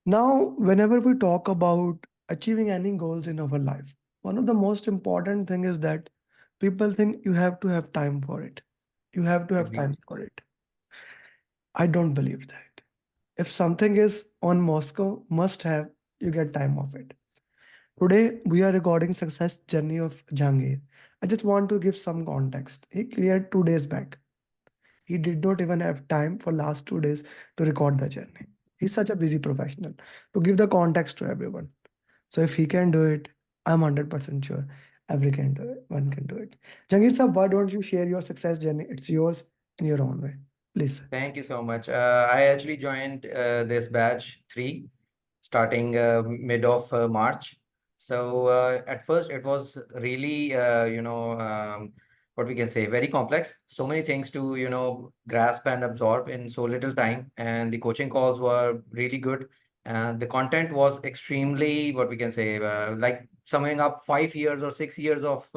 Now, whenever we talk about achieving any goals in our life, one of the most important thing is that people think you have to have time for it. You have to have Agreed. time for it. I don't believe that. If something is on Moscow, must have, you get time of it. Today, we are recording success journey of Jahangir. I just want to give some context. He cleared 2 days back. He did not even have time for last 2 days to record the journey. He's such a busy professional. To give the context to everyone. So if he can do it, I'm 100% sure every can do it. One can do it. Jahangir sir, why don't you share your success journey? It's yours in your own way. Please. Thank you so much. I actually joined this batch 3 starting mid of March. So at first it was really, what we can say, very complex. So many things to, grasp and absorb in so little time. And the coaching calls were really good. And the content was extremely, what we can say, like summing up 5 years or 6 years of,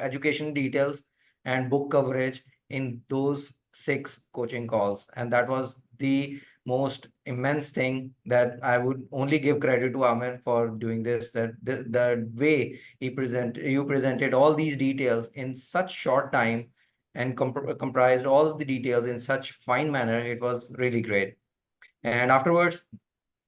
education details and book coverage in those 6 coaching calls. And that was the most immense thing that I would only give credit to Amir for doing this. That the way you presented all these details in such short time and comprised all the details in such fine manner, it was really great. And afterwards,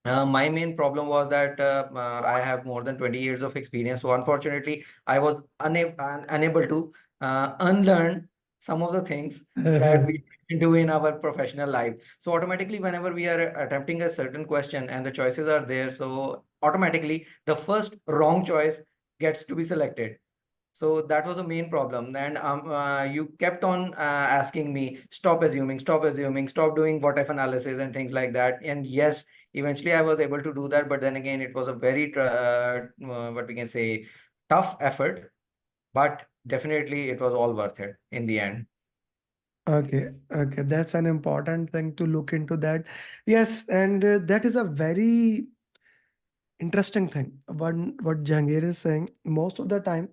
my main problem was that I have more than 20 years of experience. So unfortunately, I was unable to unlearn some of the things that we do in our professional life. So automatically, whenever we are attempting a certain question and the choices are there, so automatically the first wrong choice gets to be selected. So that was the main problem. And you kept on asking me, stop assuming, stop doing what if analysis and things like that. And yes, eventually I was able to do that. But then again, it was a very, what we can say, tough effort. But definitely it was all worth it in the end. Okay, okay, that's an important thing to look into that. Yes, and that is a very interesting thing. What Jahangir is saying, most of the time,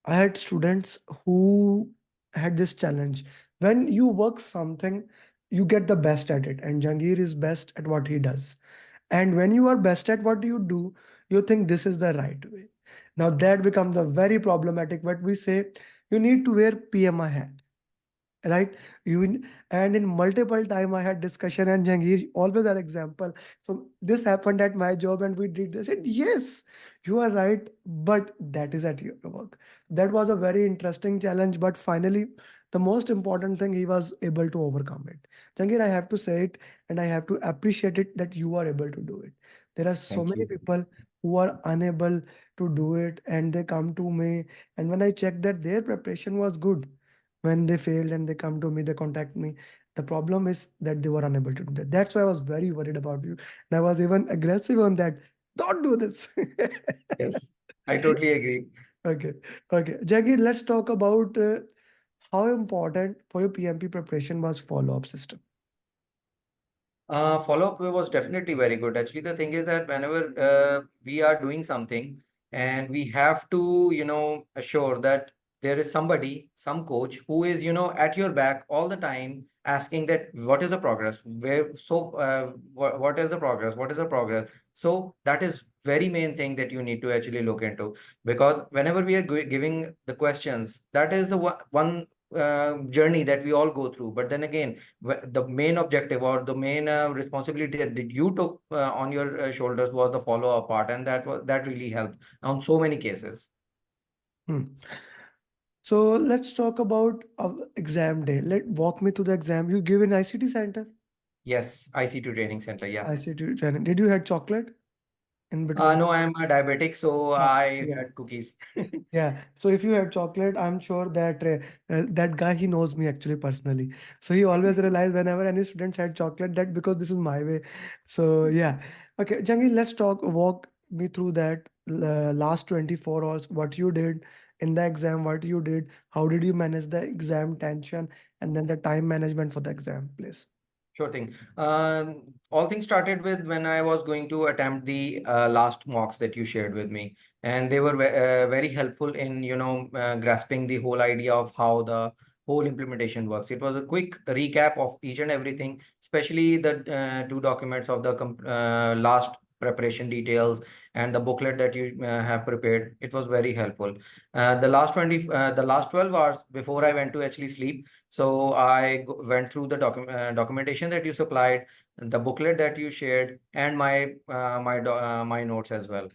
I had students who had this challenge. When you work something, you get the best at it, and Jahangir is best at what he does. And when you are best at what you do, you think this is the right way. Now that becomes a very problematic. What we say, you need to wear PMI hat, right? And in multiple time I had discussion and Jahangir always an example. So this happened at my job and we did this. And yes, you are right, but that is at your work. That was a very interesting challenge, but finally, the most important thing, he was able to overcome it. Jahangir, I have to say it and I have to appreciate it that you are able to do it. There are so Thank many you. people who are unable to do it and they come to me. And when I check that their preparation was good, when they failed and they come to me, they contact me. The problem is that they were unable to do that. That's why I was very worried about you. And I was even aggressive on that. Don't do this. Yes, I totally agree. Okay. Okay. Jagir, let's talk about how important for your PMP preparation was follow-up system. Follow-up was definitely very good. Actually, the thing is that whenever we are doing something and we have to, assure that there is somebody, some coach who is, at your back all the time asking that what is the progress? What is the progress? What is the progress? So that is very main thing that you need to actually look into, because whenever we are giving the questions, that is the one journey that we all go through. But then again, the main objective or the main responsibility that you took on your shoulders was the follow-up part, and that really helped on so many cases. Hmm. So let's talk about exam day. Let walk me through the exam. You give in ICT center. Yes, IC2 training center. Yeah. ICT training. Did you had chocolate in between? No, I'm a diabetic, so Yeah. I Yeah. had cookies. Yeah. So if you have chocolate, I'm sure that that guy, he knows me actually personally. So he always realized whenever any students had chocolate, that because this is my way. So yeah. Okay, Jangi, let's walk me through that last 24 hours, what you did in the exam, what you did, how did you manage the exam tension, and then the time management for the exam, please. Sure thing. All things started with when I was going to attempt the last mocks that you shared with me, and they were very helpful in grasping the whole idea of how the whole implementation works. It was a quick recap of each and everything, especially the two documents of the last preparation details and the booklet that you have prepared. It was very helpful. The last 12 hours before I went to actually sleep, so I went through the documentation that you supplied, the booklet that you shared, and my notes as well.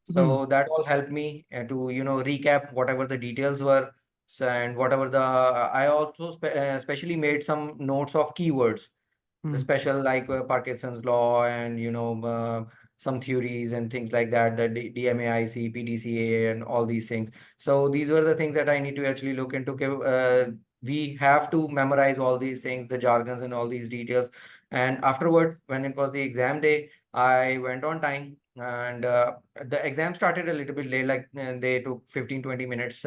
Hmm. So that all helped me to recap whatever the details were. So, and whatever the I also especially made some notes of keywords, the Hmm. special like Parkinson's law, and some theories and things like that, the DMAIC, PDCA, and all these things. So these were the things that I need to actually look into. Okay, we have to memorize all these things, the jargons and all these details. And afterward, when it was the exam day, I went on time, and the exam started a little bit late, like they took 15-20 minutes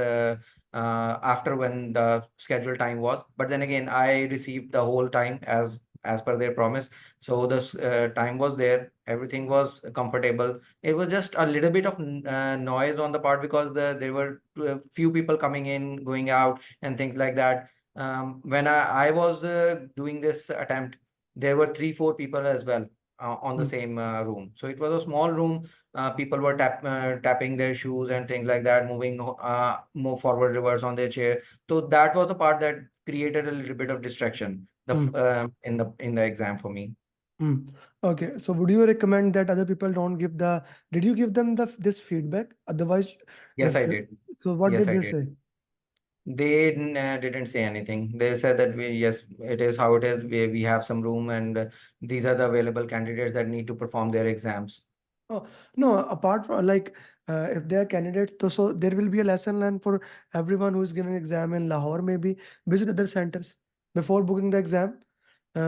after when the scheduled time was. But then again, I received the whole time as per their promise. So the time was there, everything was comfortable. It was just a little bit of noise on the part, because there were few people coming in, going out, and things like that. When I was doing this attempt, there were 3-4 people as well on the Hmm. same room. So it was a small room. People were tapping their shoes and things like that, moving move forward, reverse on their chair. So that was the part that created a little bit of distraction Hmm. in the exam for me. Hmm. Okay, so would you recommend that other people don't give the? Did you give them this feedback? Otherwise, Yes, if I did. so, what Yes, did I they did. say? They didn't say anything. They said that yes, it is how it is. We have some room, and these are the available candidates that need to perform their exams. Oh, no, apart from like if they are candidates, so there will be a lesson learned for everyone who is giving exam in Lahore, maybe visit other centers before booking the exam.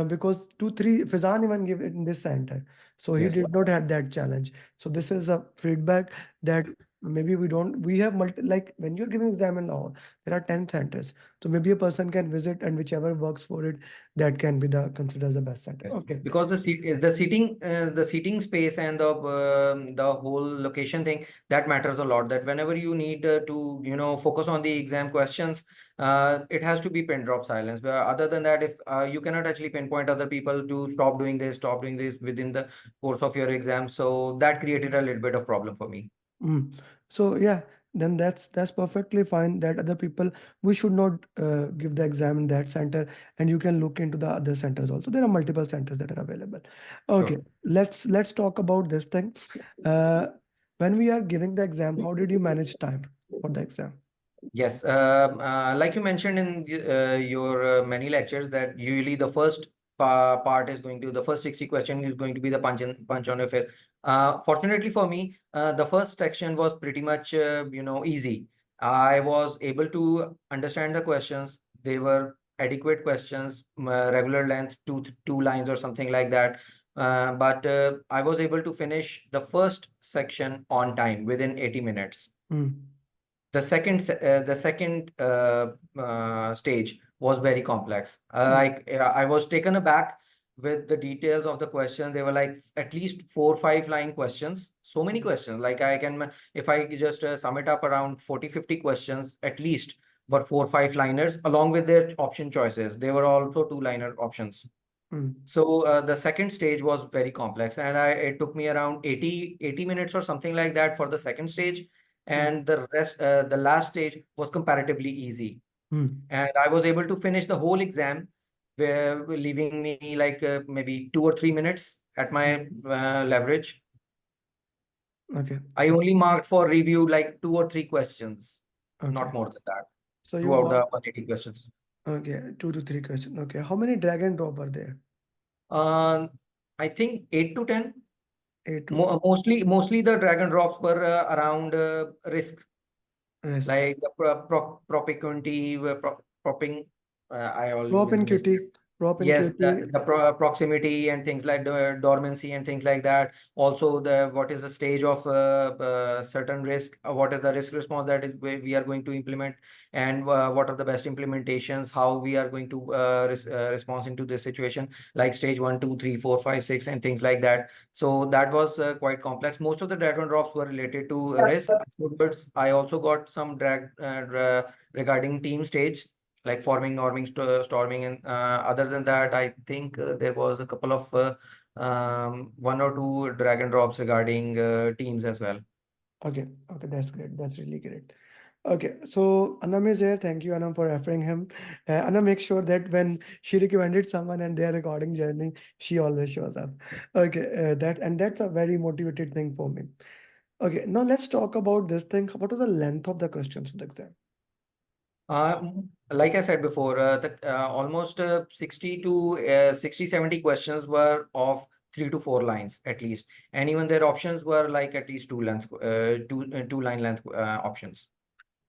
Because 2, 3 Fizan even give it in this center. So he Yes. did not have that challenge. So this is a feedback that maybe we have like when you're giving exam in Lahore, there are 10 centers. So maybe a person can visit and whichever works for it, that can be the considered as the best center. Yes, Okay. because the seating space and the whole location thing, that matters a lot. That whenever you need to focus on the exam questions, it has to be pin drop silence. But other than that, if you cannot actually pinpoint other people to stop doing this within the course of your exam, so that created a little bit of problem for me. Mm. So yeah, then that's perfectly fine. That other people, we should not give the exam in that center, and you can look into the other centers also. There are multiple centers that are available. Okay, Sure. let's talk about this thing. Uh, when we are giving the exam, how did you manage time for the exam? Yes, like you mentioned in your many lectures, that usually the first part is going to the first 60 question is going to be the punch on your face. Fortunately for me, the first section was pretty much easy. I was able to understand the questions. They were adequate questions, regular length, two lines or something like that. But I was able to finish the first section on time within 80 minutes. Mm. The second stage was very complex. Mm. I was taken aback with the details of the question. They were like at least 4 or 5 line questions. So many questions. Like if I just sum it up, around 40-50 questions at least were 4 or 5 liners, along with their option choices. They were also 2 liner options. Mm. So the second stage was very complex, and it took me around 80 minutes or something like that for the second stage. Mm. And the last stage was comparatively easy. Mm. And I was able to finish the whole exam, leaving me like maybe 2 or 3 minutes at Mm. my leverage. Okay. I only marked for review like 2 or 3 questions, Okay. not more than that, So you throughout the mark 180 questions. okay 2 to 3 questions. Okay. How many drag and drop are there? Uh, I think 8 to 10. 8 to 10. Mostly the drag and drops were around risk, Risk. like the propinquity, propping. I always miss. Propinquity. Yes, Propinquity. the proximity and things like the dormancy and things like that. Also, the what is the stage of certain risk? What is the risk response that is we are going to implement, and what are the best implementations? How we are going to respond into this situation, like stage 1, 2, 3, 4, 5, 6, and things like that. So that was quite complex. Most of the drag and drops were related to risk. Afterwards, I also got some drag regarding team stage. like forming, norming, storming, and other than that, I think there was a couple of one or two drag and drops regarding teams as well. Okay, okay, that's great. That's really great. Okay, so Anam is here. Thank you, Anam, for referring him. Anam makes sure that when she recommended someone and their recording journey, she always shows up. Okay, that's a very motivated thing for me. Okay, now let's talk about this thing. What was the length of the questions in the exam? Like I said before, almost 60 to 60, 70 questions were of 3 to 4 lines at least. And even their options were like at least two line length options.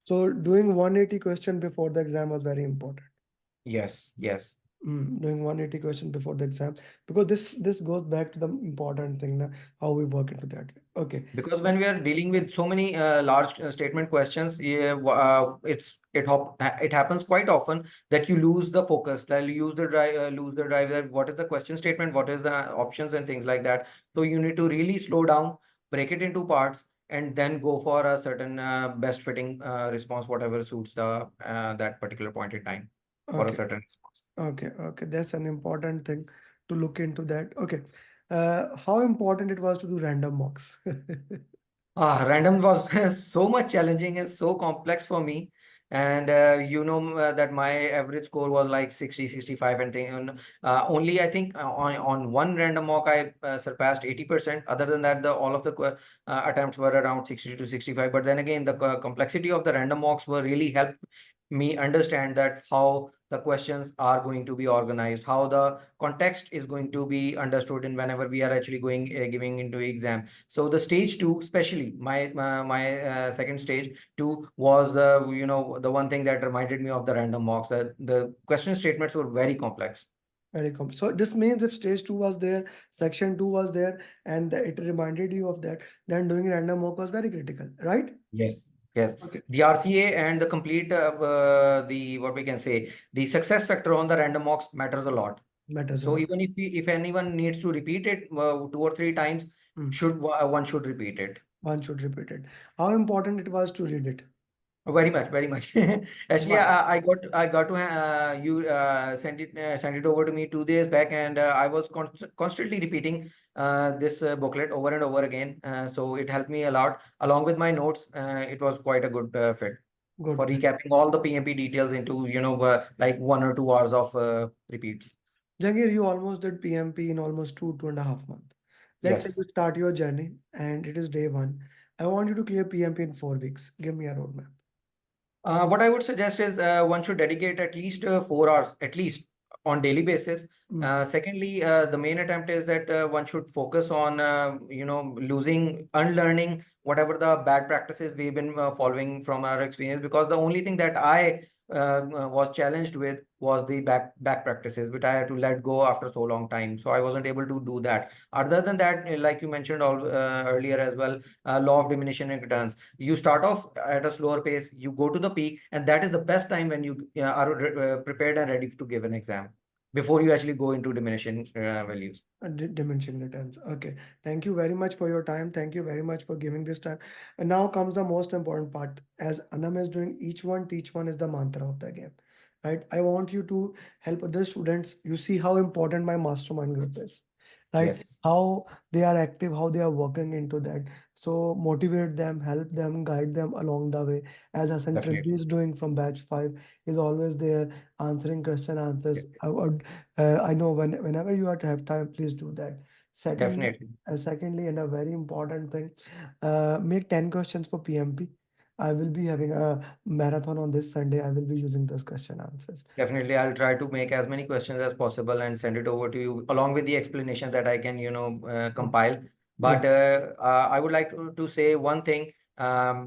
So doing 180 question before the exam was very important. Yes, yes. Doing 180 question before the exam, because this goes back to the important thing now, how we work into that. Okay. Because when we are dealing with so many large statement questions, yeah, it happens quite often that you lose the focus, that you lose the drive. That what is the question statement, what is the options and things like that. So you need to really slow down, break it into parts, and then go for a certain best fitting response, whatever suits the that particular point in time for a Okay. certain response. Okay, that's an important thing to look into that. Okay. How important it was to do random mocks? Random was so much challenging and so complex for me. And that my average score was like 60, 65 and thing. And, only I think on one random mock I surpassed 80%. Other than that, all of the attempts were around 60 to 65. But then again, the complexity of the random mocks were really helped me understand that how the questions are going to be organized, how the context is going to be understood in whenever we are actually going giving into exam. So the stage two, especially my second stage two, was the one thing that reminded me of the random mocks. That the question statements were very complex. Very complex. So this means if stage two was there, section two was there, and it reminded you of that, then doing random mock was very critical, right? Yes, yes. Okay. The RCA and the complete the what we can say, the success factor on the random mocks matters a lot. Matters a So lot. even if anyone needs to repeat it 2 or 3 times, Mm. one should repeat it. One should repeat it. How important it was to read it? Very much, very much. Actually, Why? I got to you sent it over to me 2 days back, and I was constantly repeating this booklet over and over again. So it helped me a lot. Along with my notes, it was quite a good fit for Good. recapping all the PMP details into like 1 or 2 hours of repeats. Jangir, you almost did PMP in almost 2.5 months. Let's say Yes. you start your journey and it is day one. I want you to clear PMP in 4 weeks. Give me a roadmap. What I would suggest is one should dedicate at least 4 hours, at least on daily basis. Mm. Secondly, the main attempt is that one should focus on, unlearning whatever the bad practices we've been following from our experience. Because the only thing that I was challenged with was the back practices, which I had to let go after so long time. So I wasn't able to do that. Other than that, like you mentioned earlier as well, law of diminishing returns. You start off at a slower pace, you go to the peak, and that is the best time when you are prepared and ready to give an exam before you actually go into diminishing values. Dimension returns. Okay. Thank you very much for your time. Thank you very much for giving this time. And now comes the most important part. As Anam is doing, each one, teach one is the mantra of the game. Right? I want you to help other students. You see how important my mastermind group is. Right? Yes, How they are active, how they are working into that. So motivate them, help them, guide them along the way. As Hassan Tribbi definitely. is doing from batch 5, is always there answering question Yeah, answers. I know whenever you are to have time, please do that. Secondly, definitely. secondly, and a very important thing, make 10 questions for PMP. I will be having a marathon on this Sunday. I will be using those question answers. Definitely, I'll try to make as many questions as possible and send it over to you along with the explanation that I can, Mm. compile. Yeah, But I would like to say one thing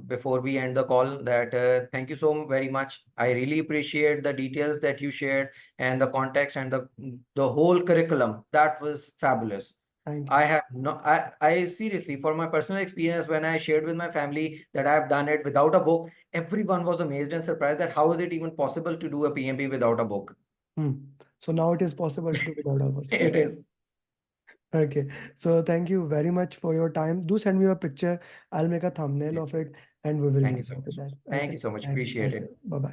before we end the call that thank you so very much. I really appreciate the details that you shared and the context and the whole curriculum. That was fabulous. thank you. I have no, I seriously, for my personal experience, when I shared with my family that I have done it without a book, everyone was amazed and surprised that how is it even possible to do a PMP without a book? Hmm. So now it is possible to do without a book. It is. Okay. So thank you very much for your time. Do send me a picture. I'll make a thumbnail of it and we will Thank you move so on to much. that. Thank Okay. you so much. Thank you. Appreciate Thank it. you. Bye bye.